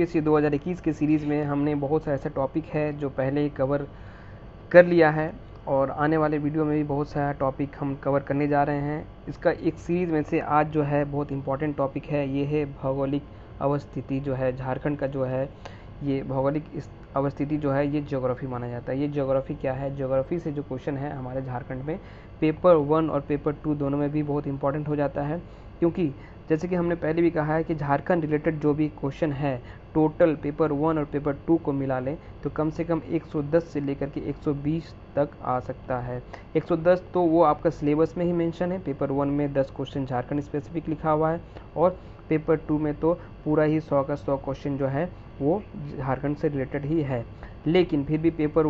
UPSC 2021 के series में हमने बहुत सा ऐसा टॉपिक है जो पहले ही कवर कर लिया है और आने वाले वीडियो में भी बहुत सारा टॉपिक हम कवर करने जा रहे हैं। इसका एक सीरीज़ में से आज जो है बहुत इंपॉर्टेंट टॉपिक है, ये है भौगोलिक अवस्थिति जो है झारखंड का जो है ये भौगोलिक अवस्थिति जो है ये ज्योग्राफी माना जाता है। ये ज्योग्राफी क्या है? ज्योग्राफी से जो क्वेश्चन है हमारे झारखंड में पेपर 1 और पेपर 2 दोनों में भी बहुत इंपॉर्टेंट हो जाता है, क्योंकि जैसे कि हमने पहले भी कहा है कि झारखंड रिलेटेड जो भी क्वेश्चन है टोटल पेपर 1 और पेपर 2 को मिला लें तो कम से कम 110 से लेकर के 120 तक आ सकता है। 110 तो वो आपका सिलेबस में ही मेंशन है। पेपर 1 में 10 क्वेश्चन झारखंड स्पेसिफिक लिखा हुआ है और पेपर 2 में तो पूरा ही 100 का 100 क्वेश्चन जो है वो झारखंड से रिलेटेड ही है। लेकिन फिर भी पेपर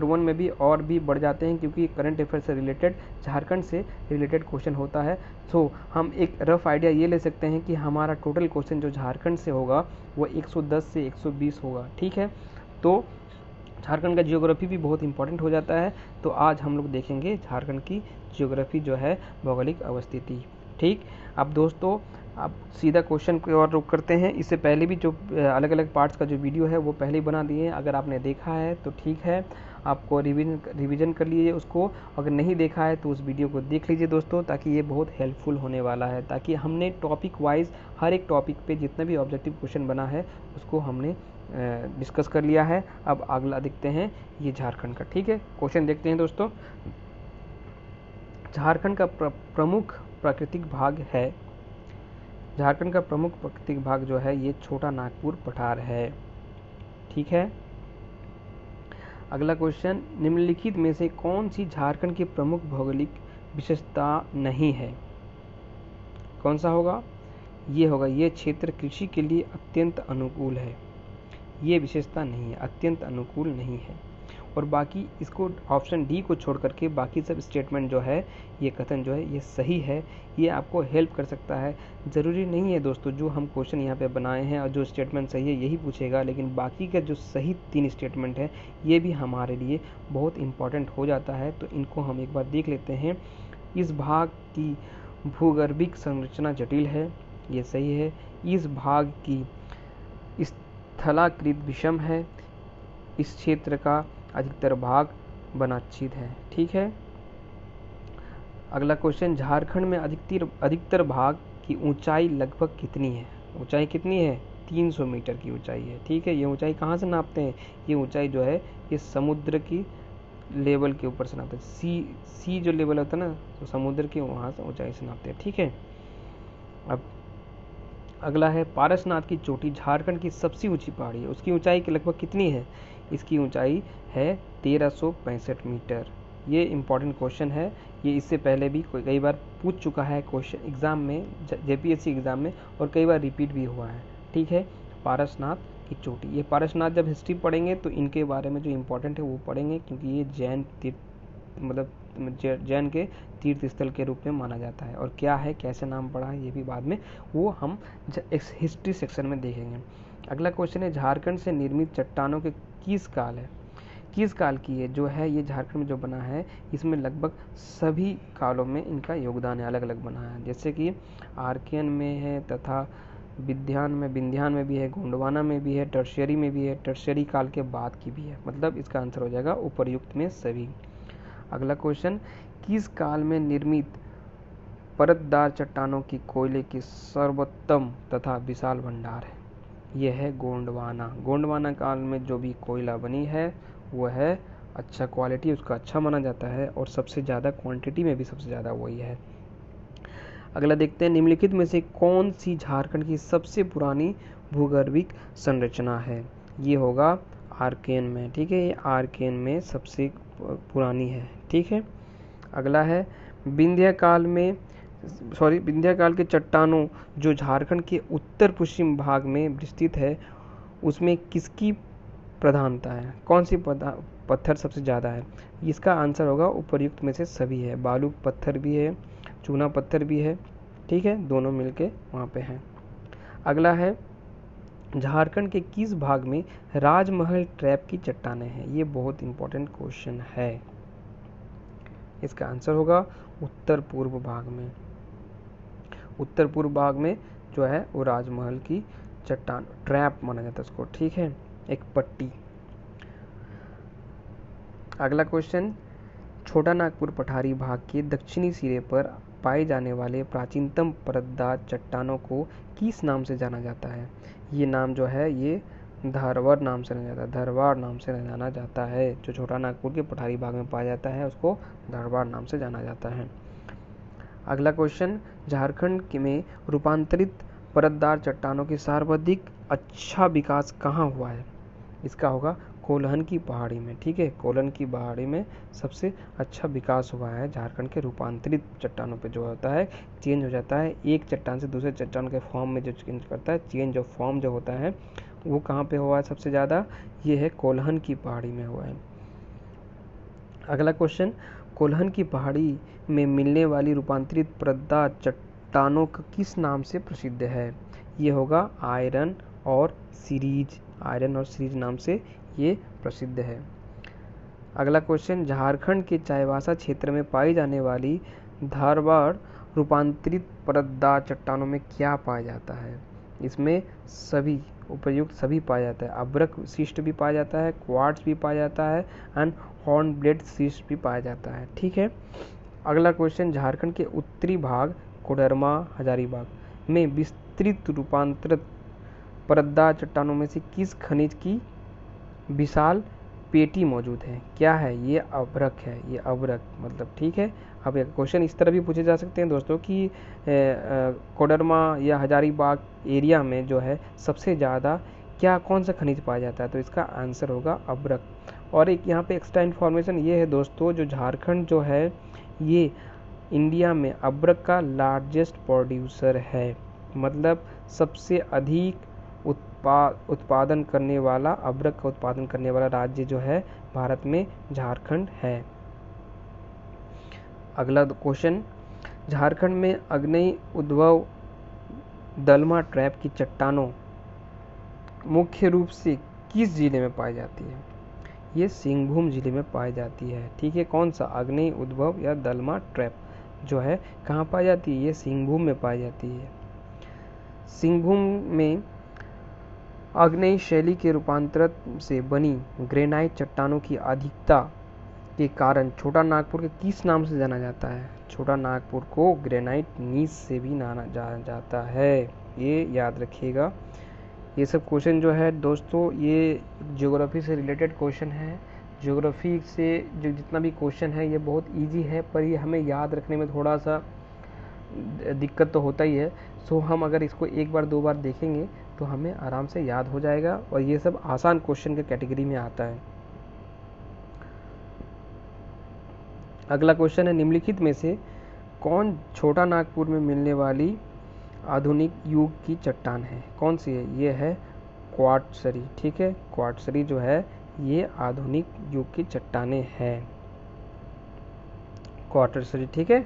1 में भी और भी बढ़ जाते हैं, क्योंकि करंट अफेयर से रिलेटेड झारखंड से रिलेटेड क्वेश्चन होता है। सो हम एक रफ आइडिया ये ले सकते हैं कि हमारा टोटल क्वेश्चन जो झारखंड से होगा वो 110 से 120 होगा। ठीक है, तो झारखंड का जियोग्राफी भी बहुत इंपॉर्टेंट हो जाता है। तो आज हम लोग देखेंगे झारखंड की जियोग्राफी जो है भौगोलिक अवस्थिति। ठीक, अब दोस्तों आप सीधा क्वेश्चन की ओर रुख करते हैं। इससे पहले भी जो अलग अलग पार्ट्स का जो वीडियो है वो पहले ही बना दिए हैं। अगर आपने देखा है तो ठीक है, आपको रिवीजन कर लीजिए उसको। अगर नहीं देखा है तो उस वीडियो को देख लीजिए दोस्तों, ताकि ये बहुत हेल्पफुल होने वाला है। ताकि हमने टॉपिक वाइज हर एक टॉपिक पे जितना भी ऑब्जेक्टिव क्वेश्चन बना है उसको हमने डिस्कस कर लिया है। अब अगला देखते हैं ये झारखंड का। ठीक है, क्वेश्चन देखते हैं दोस्तों। झारखंड का प्रमुख प्राकृतिक भाग है, झारखंड का प्रमुख प्राकृतिक भाग जो है ये छोटा नागपुर पठार है। ठीक है, अगला क्वेश्चन, निम्नलिखित में से कौन सी झारखंड की प्रमुख भौगोलिक विशेषता नहीं है? कौन सा होगा? ये होगा, ये क्षेत्र कृषि के लिए अत्यंत अनुकूल है। ये विशेषता नहीं है, अत्यंत अनुकूल नहीं है। और बाकी इसको ऑप्शन डी को छोड़ करके बाकी सब स्टेटमेंट जो है ये कथन जो है ये सही है। ये आपको हेल्प कर सकता है। ज़रूरी नहीं है दोस्तों जो हम क्वेश्चन यहाँ पे बनाए हैं और जो स्टेटमेंट सही है यही पूछेगा, लेकिन बाकी का जो सही 3 स्टेटमेंट है ये भी हमारे लिए बहुत इंपॉर्टेंट हो जाता है। तो इनको हम एक बार देख लेते हैं। इस भाग की भूगर्भिक संरचना जटिल है, ये सही है। इस भाग की स्थलाकृत विषम है, इस क्षेत्र का अधिकतर भाग वनाच्छिद है। ठीक है, अगला क्वेश्चन, झारखंड में अधिकतर भाग की ऊंचाई लगभग कितनी है? ऊंचाई कितनी है? 300 मीटर की ऊंचाई है। ठीक है, ये ऊंचाई कहाँ से नापते हैं? ये ऊंचाई जो है ये समुद्र की लेवल के ऊपर से नापते हैं। सी जो लेवल होता है ना, तो समुद्र की वहाँ से ऊंचाई से नापते हैं। ठीक है, अब अगला है, पारसनाथ की चोटी झारखंड की सबसे ऊंची पहाड़ी है, उसकी ऊंचाई की लगभग कितनी है? इसकी ऊंचाई है 1365 मीटर। ये इंपॉर्टेंट क्वेश्चन है। ये इससे पहले भी कई बार पूछ चुका है क्वेश्चन एग्जाम में, जेपीएससी एग्जाम में, और कई बार रिपीट भी हुआ है। ठीक है, पारसनाथ की चोटी, ये पारसनाथ जब हिस्ट्री पढ़ेंगे तो इनके बारे में जो इम्पोर्टेंट है वो पढ़ेंगे, क्योंकि ये जैन जैन के तीर्थ स्थल के रूप में माना जाता है। और क्या है, कैसे नाम पड़ा है, ये भी बाद में वो हम हिस्ट्री सेक्शन में देखेंगे। अगला क्वेश्चन है, झारखंड से निर्मित चट्टानों के किस काल है? किस काल की है जो है ये झारखंड में जो बना है इसमें लगभग सभी कालों में इनका योगदान है, अलग अलग बना है। जैसे कि आर्कियन में है, तथा विंध्यान में भी है, गोंडवाना में भी है, टर्शियरी में भी है, टर्शियरी काल के बाद की भी है। मतलब इसका आंसर हो जाएगा उपर्युक्त में सभी। अगला क्वेश्चन, किस काल में निर्मित परतदार चट्टानों की कोयले की सर्वोत्तम तथा विशाल भंडार है? यह है गोंडवाना। गोंडवाना काल में जो भी कोयला बनी है वो है अच्छा क्वालिटी, उसका अच्छा माना जाता है, और सबसे ज़्यादा क्वांटिटी में भी सबसे ज़्यादा वही है। अगला देखते हैं, निम्नलिखित में से कौन सी झारखंड की सबसे पुरानी भूगर्भिक संरचना है? ये होगा आर्कियन में। ठीक है, ये आर्कियन में सबसे पुरानी है। ठीक है, अगला है, विंध्य काल के चट्टानों जो झारखंड के उत्तर पश्चिम भाग में विस्तृत है उसमें किसकी प्रधानता है? कौन सी पत्थर सबसे ज़्यादा है? इसका आंसर होगा उपर्युक्त में से सभी है। बालू पत्थर भी है, चूना पत्थर भी है। ठीक है, दोनों मिलके वहाँ पे हैं। अगला है, झारखंड के किस भाग में राजमहल ट्रैप की चट्टानें हैं? ये बहुत इंपॉर्टेंट क्वेश्चन है। इसका आंसर होगा उत्तर पूर्व भाग में। उत्तर पूर्व भाग में जो है वो राजमहल की चट्टान, ट्रैप माना जाता है उसको, ठीक है, एक पट्टी। अगला क्वेश्चन, छोटा नागपुर पठारी भाग के दक्षिणी सिरे पर पाए जाने वाले प्राचीनतम परतदार चट्टानों को किस नाम से जाना जाता है? ये नाम जो है ये धारवाड़ नाम से जाना जाता है, धारवाड़ नाम से जाना जाता है। जो छोटा नागपुर के पठारी भाग में पाया जाता है उसको धारवाड़ नाम से जाना जाता है। अगला क्वेश्चन, झारखंड में रूपांतरित परतदार चट्टानों की सर्वाधिक अच्छा विकास कहाँ हुआ है? इसका होगा कोल्हन की पहाड़ी में, ठीक है, कोल्हन की पहाड़ी में सबसे अच्छा विकास हुआ है। झारखंड के रूपांतरित चट्टानों पे जो होता है चेंज हो जाता है, एक चट्टान से दूसरे चट्टान के फॉर्म में जो चेंज करता है, चेंज ऑफ फॉर्म जो होता है वो कहाँ पे हुआ है सबसे ज़्यादा? ये है कोल्हन की पहाड़ी में हुआ है। अगला क्वेश्चन, कोल्हन की पहाड़ी में मिलने वाली रूपांतरित परतदार चट्टानों किस नाम से प्रसिद्ध है? ये होगा आयरन और सीरीज, आयरन और सीरीज नाम से ये प्रसिद्ध है। अगला क्वेश्चन, झारखंड के चाईबासा क्षेत्र में पाई जाने वाली धारवाड़ रूपांतरित परतदार चट्टानों में क्या पाया जाता है? इसमें सभी उपयुक्त सभी पाया जाता है, अभ्रक शिस्ट भी पाया जाता है, क्वार्ट्ज भी पाया जाता है एंड हॉर्नब्लेड शिस्ट भी पाया जाता है, ठीक है। अगला क्वेश्चन, झारखंड के उत्तरी भाग कोडरमा हजारीबाग में विस्तृत रूपांतरित परतदार चट्टानों में से किस खनिज की विशाल पेटी मौजूद है? क्या है? ये अभ्रक है, ये अभ्रक मतलब, ठीक है। अब एक क्वेश्चन इस तरह भी पूछे जा सकते हैं दोस्तों कि कोडरमा या हजारीबाग एरिया में जो है सबसे ज़्यादा क्या कौन सा खनिज पाया जाता है? तो इसका आंसर होगा अभ्रक। और एक यहाँ पे एक्स्ट्रा इन्फॉर्मेशन ये है दोस्तों, जो झारखंड जो है ये इंडिया में अभ्रक का लार्जेस्ट प्रोड्यूसर है, मतलब सबसे अधिक उत्पादन करने वाला, अभ्रक का उत्पादन करने वाला राज्य जो है भारत में झारखंड है। अगला क्वेश्चन, झारखंड में आग्नेय उद्भव दलमा ट्रैप की चट्टानों मुख्य रूप से किस जिले में पाई जाती है? ये सिंहभूम जिले में पाई जाती है, ठीक है। कौन सा? आग्नेय उद्भव या दलमा ट्रैप जो है कहाँ पाई जाती है? ये सिंहभूम में पाई जाती है। सिंहभूम में आग्नेय शैली के रूपांतरण से बनी ग्रेनाइट चट्टानों की अधिकता के कारण छोटा नागपुर के किस नाम से जाना जाता है? छोटा नागपुर को ग्रेनाइट नीच से भी जाना जाता है, ये याद रखिएगा। ये सब क्वेश्चन जो है दोस्तों ये ज्योग्राफी से रिलेटेड क्वेश्चन है। ज्योग्राफी से जो जितना भी क्वेश्चन है ये बहुत इजी है, पर ये हमें याद रखने में थोड़ा सा दिक्कत तो होता ही है। सो हम अगर इसको एक बार दो बार देखेंगे तो हमें आराम से याद हो जाएगा, और ये सब आसान क्वेश्चन के कैटेगरी में आता है। अगला क्वेश्चन है, निम्नलिखित में से कौन छोटा नागपुर में मिलने वाली आधुनिक युग की चट्टान है? कौन सी है? ये है क्वार्ट्सरी, ठीक है। क्वार्ट्सरी जो है ये आधुनिक युग की चट्टानें हैं, क्वार्ट्सरी, ठीक है।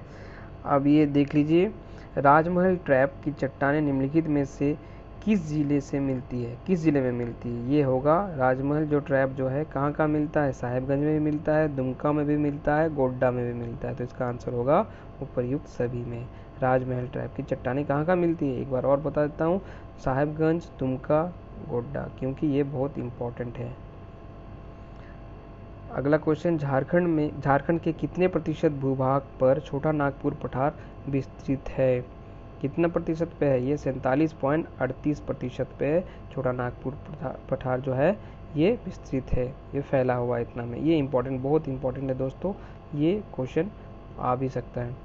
अब ये देख लीजिए, राजमहल ट्रैप की चट्टानें निम्नलिखित में से किस जिले से मिलती है? किस जिले में मिलती है? ये होगा राजमहल जो ट्रैप जो है कहाँ कहाँ मिलता है? साहेबगंज में भी मिलता है, दुमका में भी मिलता है, गोड्डा में भी मिलता है। तो इसका आंसर होगा उपर्युक्त सभी में। राजमहल ट्रैप की चट्टानें कहाँ कहाँ मिलती है? एक बार और बता देता हूँ, साहेबगंज, दुमका, गोड्डा, क्योंकि ये बहुत इंपॉर्टेंट है। अगला क्वेश्चन, झारखंड के कितने प्रतिशत भूभाग पर छोटा नागपुर पठार विस्तृत है? कितना प्रतिशत पे है? ये 47.38% पे छोटा नागपुर पठार जो है ये विस्तृत है, ये फैला हुआ है इतना में। ये इम्पोर्टेंट, बहुत इम्पोर्टेंट है दोस्तों, ये क्वेश्चन आ भी सकता है।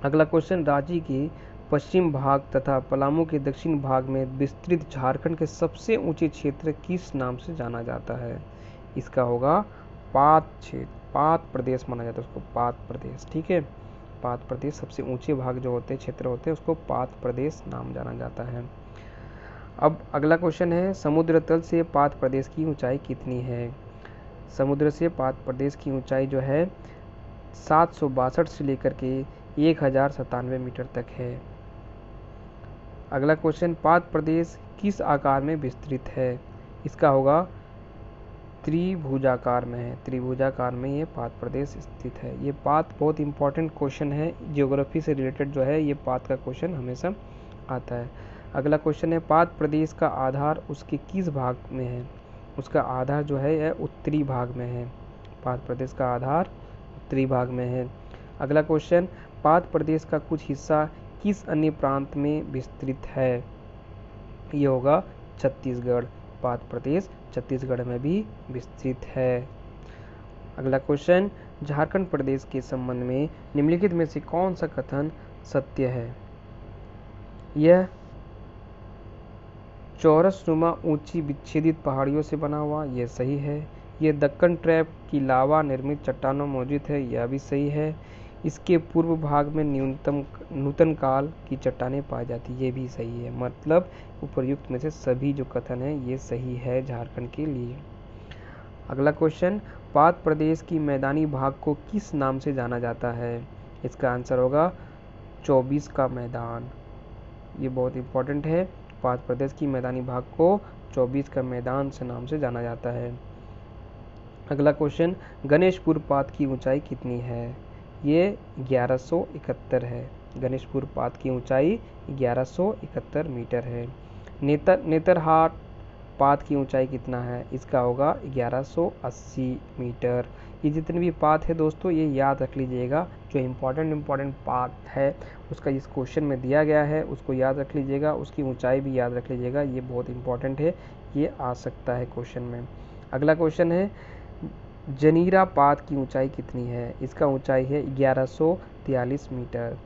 अगला क्वेश्चन, राज्य के पश्चिम भाग तथा पलामू के दक्षिण भाग में विस्तृत झारखंड के सबसे ऊंचे क्षेत्र किस नाम से जाना जाता है? इसका होगा पात क्षेत्र, पात प्रदेश माना जाता है उसको, पात प्रदेश, ठीक है। पात प्रदेश, सबसे ऊंचे भाग जो होते हैं, क्षेत्र होते हैं, उसको पात प्रदेश नाम जाना जाता है। अब अगला क्वेश्चन है, समुद्र तल से पात प्रदेश की ऊंचाई कितनी है? समुद्र से पात प्रदेश की ऊंचाई जो है 762 से लेकर के 1097 मीटर तक है। अगला क्वेश्चन, पात प्रदेश किस आकार में विस्तृत है? इसका होगा त्रिभुजाकार में है, त्रिभुजाकार में ये पात प्रदेश स्थित है। ये पात बहुत इंपॉर्टेंट क्वेश्चन है, ज्योग्राफी से रिलेटेड जो है ये पात का क्वेश्चन हमेशा आता है। अगला क्वेश्चन है पाद प्रदेश का आधार उसके किस भाग में है? उसका आधार जो है यह उत्तरी भाग में है। पाद प्रदेश का आधार उत्तरी भाग में है। अगला क्वेश्चन पाद प्रदेश का कुछ हिस्सा किस अन्य प्रांत में विस्तृत है? ये होगा छत्तीसगढ़। पाद प्रदेश छत्तीसगढ़ में भी विस्तृत है। अगला क्वेश्चन झारखंड प्रदेश के संबंध में निम्नलिखित में से कौन सा कथन सत्य है? यह चौरसनुमा ऊंची विच्छेदित पहाड़ियों से बना हुआ, यह सही है। यह दक्कन ट्रैप की लावा निर्मित चट्टानों मौजूद है, यह भी सही है। इसके पूर्व भाग में नूतन काल की चट्टानें पाई जाती, ये भी सही है। मतलब उपर्युक्त में से सभी जो कथन है ये सही है झारखंड के लिए। अगला क्वेश्चन पाद प्रदेश की मैदानी भाग को किस नाम से जाना जाता है? इसका आंसर होगा 24 का मैदान। ये बहुत इंपॉर्टेंट है। पाद प्रदेश की मैदानी भाग को 24 का मैदान से नाम से जाना जाता है। अगला क्वेश्चन गणेशपुर पाद की ऊंचाई कितनी है? ये 1171 है। गणेशपुर पाद की ऊंचाई 1171 मीटर है। नेतरहाट पाद की ऊंचाई कितना है? इसका होगा 1180 मीटर। ये जितने भी पाद है दोस्तों ये याद रख लीजिएगा। जो इम्पोर्टेंट पाद है उसका इस क्वेश्चन में दिया गया है, उसको याद रख लीजिएगा। उसकी ऊंचाई भी याद रख लीजिएगा, ये बहुत इंपॉर्टेंट है, ये आ सकता है क्वेश्चन में। अगला क्वेश्चन है जनीरा पाद की ऊंचाई कितनी है? इसका ऊंचाई है 1143 मीटर।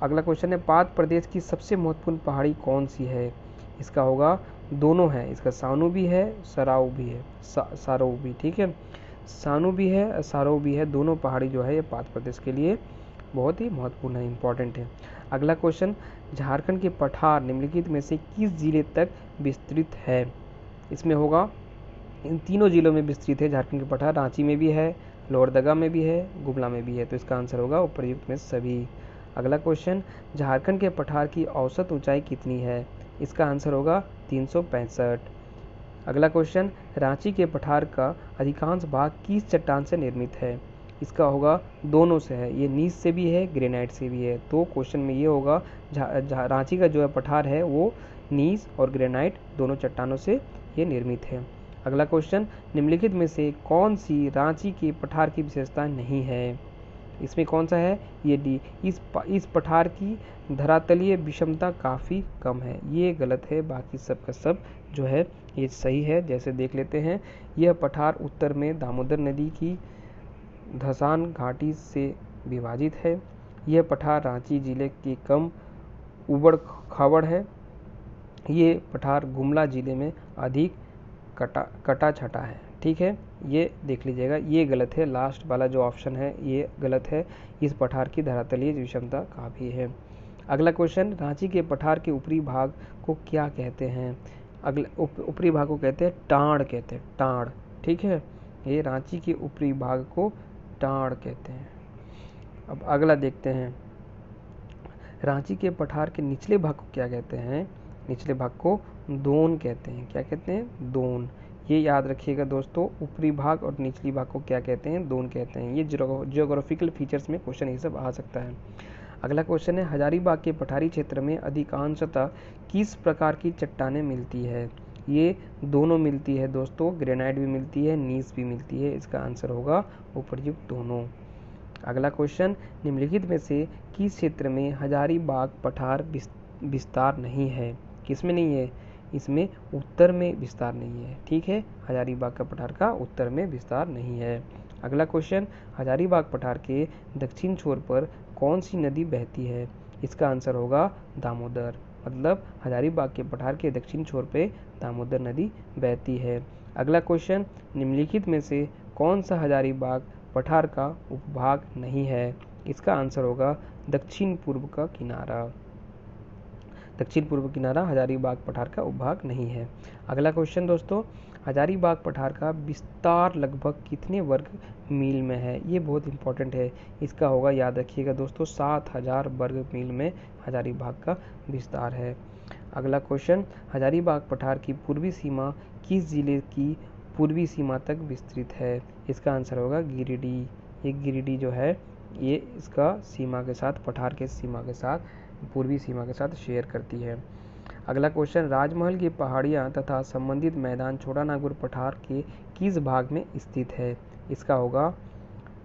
अगला क्वेश्चन है पाद प्रदेश की सबसे महत्वपूर्ण पहाड़ी कौन सी है? इसका होगा दोनों है, इसका सानू भी है, सराउ भी है, सारो भी, ठीक है। सानू भी है, सारो भी है, दोनों पहाड़ी जो है ये पाद प्रदेश के लिए बहुत ही महत्वपूर्ण है, इंपॉर्टेंट है। अगला क्वेश्चन झारखंड के पठार निम्नलिखित में से किस जिले तक विस्तृत है? इसमें होगा इन तीनों जिलों में विस्तृत है झारखंड के पठार। रांची में भी है, लोहरदगा में भी है, गुमला में भी है, तो इसका आंसर होगा उपर्युक्त में सभी। अगला क्वेश्चन झारखंड के पठार की औसत ऊंचाई कितनी है? इसका आंसर होगा 365। अगला क्वेश्चन रांची के पठार का अधिकांश भाग किस चट्टान से निर्मित है? इसका होगा दोनों से है, ये नीस से भी है, ग्रेनाइट से भी है। तो क्वेश्चन में ये होगा रांची का जो है पठार है वो नीस और ग्रेनाइट दोनों चट्टानों से ये निर्मित है। अगला क्वेश्चन निम्नलिखित में से कौन सी रांची के पठार की विशेषता नहीं है? इसमें कौन सा है? ये डी। इस पठार की धरातलीय विषमता काफ़ी कम है, ये गलत है। बाकी सब का सब जो है ये सही है। जैसे देख लेते हैं, यह पठार उत्तर में दामोदर नदी की धसान घाटी से विभाजित है। यह पठार रांची जिले के कम उबड़ खाबड़ है। ये पठार गुमला जिले में अधिक कटा छटा है, ठीक है। ये देख लीजिएगा, ये गलत है। लास्ट वाला जो ऑप्शन है ये गलत है। इस पठार की धरातलीय विषमता काफ़ी है। अगला क्वेश्चन रांची के पठार के ऊपरी भाग को क्या कहते हैं? ऊपरी भाग को कहते हैं टाड़, कहते हैं टाड़, ठीक है। ये रांची के ऊपरी भाग को टाड़ कहते हैं। अब अगला देखते हैं रांची के पठार के निचले भाग को क्या कहते हैं? निचले भाग को दोन कहते हैं। क्या कहते हैं? दोन। ये याद रखिएगा दोस्तों, ऊपरी भाग और निचली भाग को क्या कहते हैं? दोन कहते हैं। ये जियोग्राफिकल फीचर्स में क्वेश्चन ये सब आ सकता है। अगला क्वेश्चन है हजारीबाग के पठारी क्षेत्र में अधिकांशतः किस प्रकार की चट्टानें मिलती है? ये दोनों मिलती है दोस्तों, ग्रेनाइट भी मिलती है, नीस भी मिलती है। इसका आंसर होगा उपर्युक्त दोनों। अगला क्वेश्चन निम्नलिखित में से किस क्षेत्र में हजारीबाग पठार विस्तार नहीं है? किसमें नहीं है? इसमें उत्तर में विस्तार नहीं है, ठीक है। हजारीबाग का पठार का उत्तर में विस्तार नहीं है। अगला क्वेश्चन हजारीबाग पठार के दक्षिण छोर पर कौन सी नदी बहती है? इसका आंसर होगा दामोदर। मतलब हजारीबाग के पठार के दक्षिण छोर पे दामोदर नदी बहती है। अगला क्वेश्चन निम्नलिखित में से कौन सा हजारीबाग पठार का उपभाग नहीं है? इसका आंसर होगा दक्षिण पूर्व का किनारा। दक्षिण पूर्व किनारा हजारीबाग पठार का उपभाग नहीं है। अगला क्वेश्चन दोस्तों हजारीबाग पठार का विस्तार लगभग कितने वर्ग मील में है? ये बहुत इंपॉर्टेंट है। इसका होगा, याद रखिएगा दोस्तों, 7000 वर्ग मील में हजारीबाग का विस्तार है। अगला क्वेश्चन हजारीबाग पठार की पूर्वी सीमा किस जिले की पूर्वी सीमा तक विस्तृत है? इसका आंसर होगा गिरिडीह। ये गिरिडीह जो है ये इसका सीमा के साथ, पठार के सीमा के साथ, पूर्वी सीमा के साथ शेयर करती है। अगला क्वेश्चन, राजमहल की पहाड़ियाँ तथा संबंधित मैदान छोटा नागपुर पठार के किस भाग में स्थित है? इसका होगा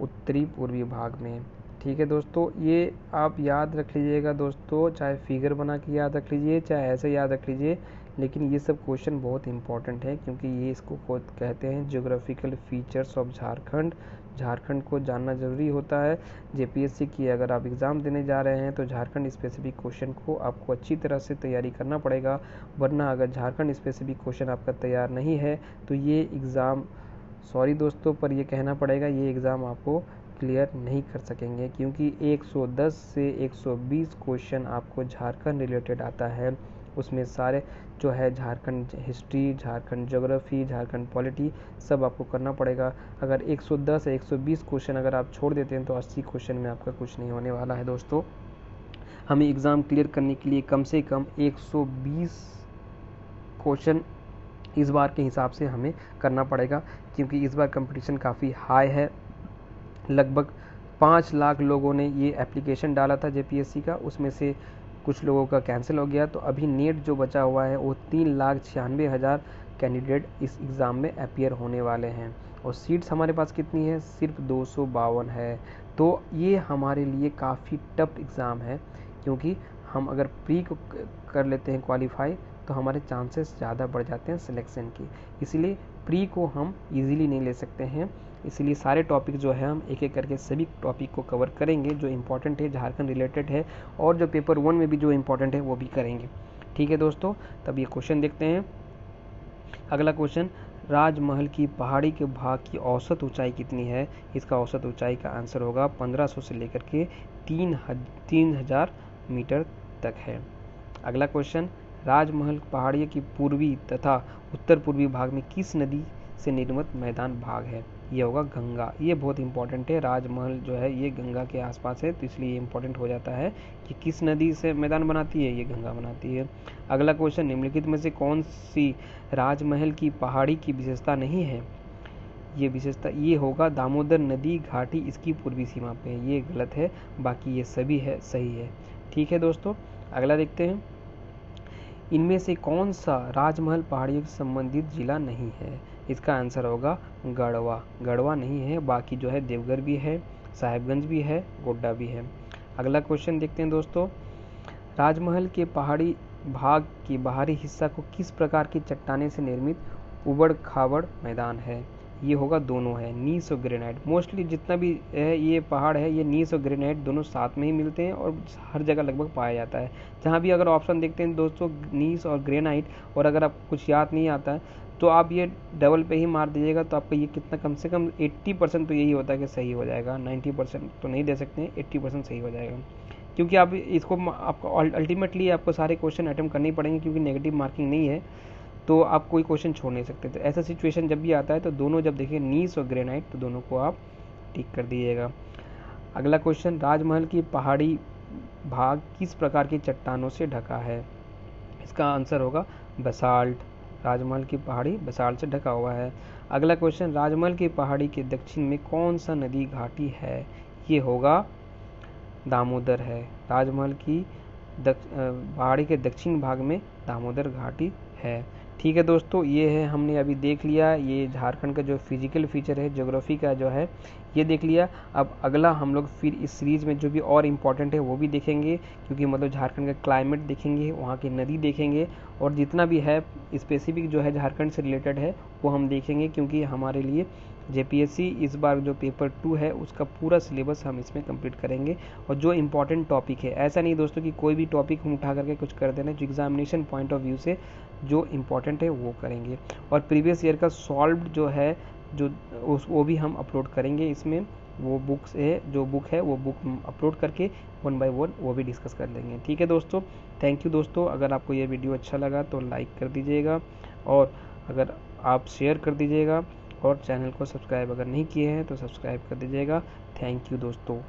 उत्तरी पूर्वी भाग में। ठीक है दोस्तों, ये आप याद रख लीजिएगा दोस्तों, चाहे फिगर बना के याद रख लीजिए, चाहे ऐसे याद रख लीजिए, लेकिन ये सब क्वेश्चन बहुत इंपॉर्टेंट है क्योंकि ये इसको कहते हैं geographical features of Jharkhand. Jharkhand को जानना ज़रूरी होता है। जेपीएससी की अगर आप एग्ज़ाम देने जा रहे हैं तो झारखंड स्पेसिफिक क्वेश्चन को आपको अच्छी तरह से तैयारी करना पड़ेगा, वरना अगर झारखंड स्पेसिफिक क्वेश्चन आपका तैयार नहीं है तो ये एग्ज़ाम, सॉरी दोस्तों पर ये कहना पड़ेगा, ये एग्ज़ाम आपको क्लियर नहीं कर सकेंगे क्योंकि 110 से 120 क्वेश्चन आपको झारखंड रिलेटेड आता है। उसमें सारे जो है Jharkhand history, Jharkhand geography, Jharkhand polity सब आपको करना पड़ेगा। अगर 110 या 120 क्वेश्चन अगर आप छोड़ देते हैं तो 80 क्वेश्चन में आपका कुछ नहीं होने वाला है दोस्तों। हमें एग्ज़ाम क्लियर करने के लिए कम से कम 120 क्वेश्चन इस बार के हिसाब से हमें करना पड़ेगा क्योंकि इस बार कंपटीशन काफ़ी हाई है। लगभग 5 लाख लोगों ने ये एप्लीकेशन डाला था जेपीएससी का, उसमें से कुछ लोगों का कैंसिल हो गया, तो अभी नेट जो बचा हुआ है वो 3,96,000 कैंडिडेट इस एग्ज़ाम में अपीयर होने वाले हैं और सीट्स हमारे पास कितनी है? सिर्फ 252 है। तो ये हमारे लिए काफ़ी टफ एग्ज़ाम है क्योंकि हम अगर प्री को कर लेते हैं क्वालिफाई तो हमारे चांसेस ज़्यादा बढ़ जाते हैं सिलेक्शन की, इसीलिए प्री को हम इजीली नहीं ले सकते हैं। इसलिए सारे टॉपिक जो है हम एक एक करके सभी टॉपिक को कवर करेंगे जो इम्पोर्टेंट है, झारखंड रिलेटेड है, और जो पेपर 1 में भी जो इम्पोर्टेंट है वो भी करेंगे। ठीक है दोस्तों, तब ये क्वेश्चन देखते हैं। अगला क्वेश्चन, राजमहल की पहाड़ी के भाग की औसत ऊंचाई कितनी है? इसका औसत ऊंचाई का आंसर होगा 1500 से लेकर के 3000 मीटर तक है। अगला क्वेश्चन, राजमहल पहाड़ी की पूर्वी तथा उत्तर पूर्वी भाग में किस नदी से निर्मित मैदान भाग है? ये होगा गंगा। ये बहुत इंपॉर्टेंट है, राजमहल जो है ये गंगा के आसपास है, तो इसलिए ये इंपॉर्टेंट हो जाता है कि किस नदी से मैदान बनाती है? ये गंगा बनाती है। अगला क्वेश्चन, निम्नलिखित में से कौन सी राजमहल की पहाड़ी की विशेषता नहीं है? ये विशेषता ये होगा दामोदर नदी घाटी इसकी पूर्वी सीमा पे है। ये गलत है, बाकी ये सभी है सही है। ठीक है दोस्तों, अगला देखते हैं। इनमें से कौन सा राजमहल पहाड़ियों से संबंधित जिला नहीं है? इसका आंसर होगा गढ़वा। गढ़वा नहीं है, बाकी जो है देवघर भी है, साहिबगंज भी है, गोड्डा भी है। अगला क्वेश्चन देखते हैं दोस्तों, राजमहल के पहाड़ी भाग के बाहरी हिस्सा को किस प्रकार की चट्टाने से निर्मित उबड़ खाबड़ मैदान है? ये होगा दोनों है, नीस और ग्रेनाइट। मोस्टली जितना भी है ये पहाड़ है, ये नीस और ग्रेनाइट दोनों साथ में ही मिलते हैं और हर जगह लगभग पाया जाता है। जहाँ भी अगर ऑप्शन देखते हैं दोस्तों नीस और ग्रेनाइट, और अगर आपको कुछ याद नहीं आता है तो आप ये डबल पे ही मार दीजिएगा, तो आपका ये कितना कम से कम 80% तो यही होता है कि सही हो जाएगा। 90% तो नहीं दे सकते हैं, 80% सही हो जाएगा, क्योंकि आप इसको आपको अल्टीमेटली आपको सारे क्वेश्चन अटेम्प्ट करने ही पड़ेंगे क्योंकि नेगेटिव मार्किंग नहीं है, तो आप कोई क्वेश्चन छोड़ नहीं सकते। तो ऐसा सिचुएशन जब भी आता है तो दोनों जब देखिए नीस और ग्रेनाइट तो दोनों को आप टिक कर दीजिएगा। अगला क्वेश्चन, राजमहल की पहाड़ी भाग किस प्रकार की चट्टानों से ढका है? इसका आंसर होगा बसाल्ट। राजमहल की पहाड़ी बसाल्ट से ढका हुआ है। अगला क्वेश्चन, राजमहल की पहाड़ी के दक्षिण में कौन सा नदी घाटी है? ये होगा दामोदर है। राजमहल की पहाड़ी के दक्षिण भाग में दामोदर घाटी है। ठीक है दोस्तों, ये है हमने अभी देख लिया, ये झारखंड का जो फिजिकल फीचर है, ज्योग्राफी का जो है ये देख लिया। अब अगला हम लोग फिर इस सीरीज में जो भी और इम्पोर्टेंट है वो भी देखेंगे, क्योंकि मतलब झारखंड का क्लाइमेट देखेंगे, वहाँ की नदी देखेंगे, और जितना भी है स्पेसिफिक जो है झारखंड से रिलेटेड है वो हम देखेंगे, क्योंकि हमारे लिए जेपीएससी इस बार जो पेपर 2 है उसका पूरा सिलेबस हम इसमें कंप्लीट करेंगे। और जो इम्पोर्टेंट टॉपिक है, ऐसा नहीं दोस्तों कि कोई भी टॉपिक हम उठा करके कुछ कर देना, जो एग्जामिनेशन पॉइंट ऑफ व्यू से जो इम्पोर्टेंट है वो करेंगे। और प्रीवियस ईयर का सॉल्व्ड जो है जो वो भी हम अपलोड करेंगे इसमें। वो बुक्स है, जो बुक है वो बुक अपलोड करके 1 बाय 1 वो भी डिस्कस कर लेंगे। ठीक है दोस्तों, थैंक यू दोस्तों। अगर आपको ये वीडियो अच्छा लगा तो लाइक कर दीजिएगा, और अगर आप शेयर कर दीजिएगा, और चैनल को सब्सक्राइब अगर नहीं किए हैं तो सब्सक्राइब कर दीजिएगा। थैंक यू दोस्तों।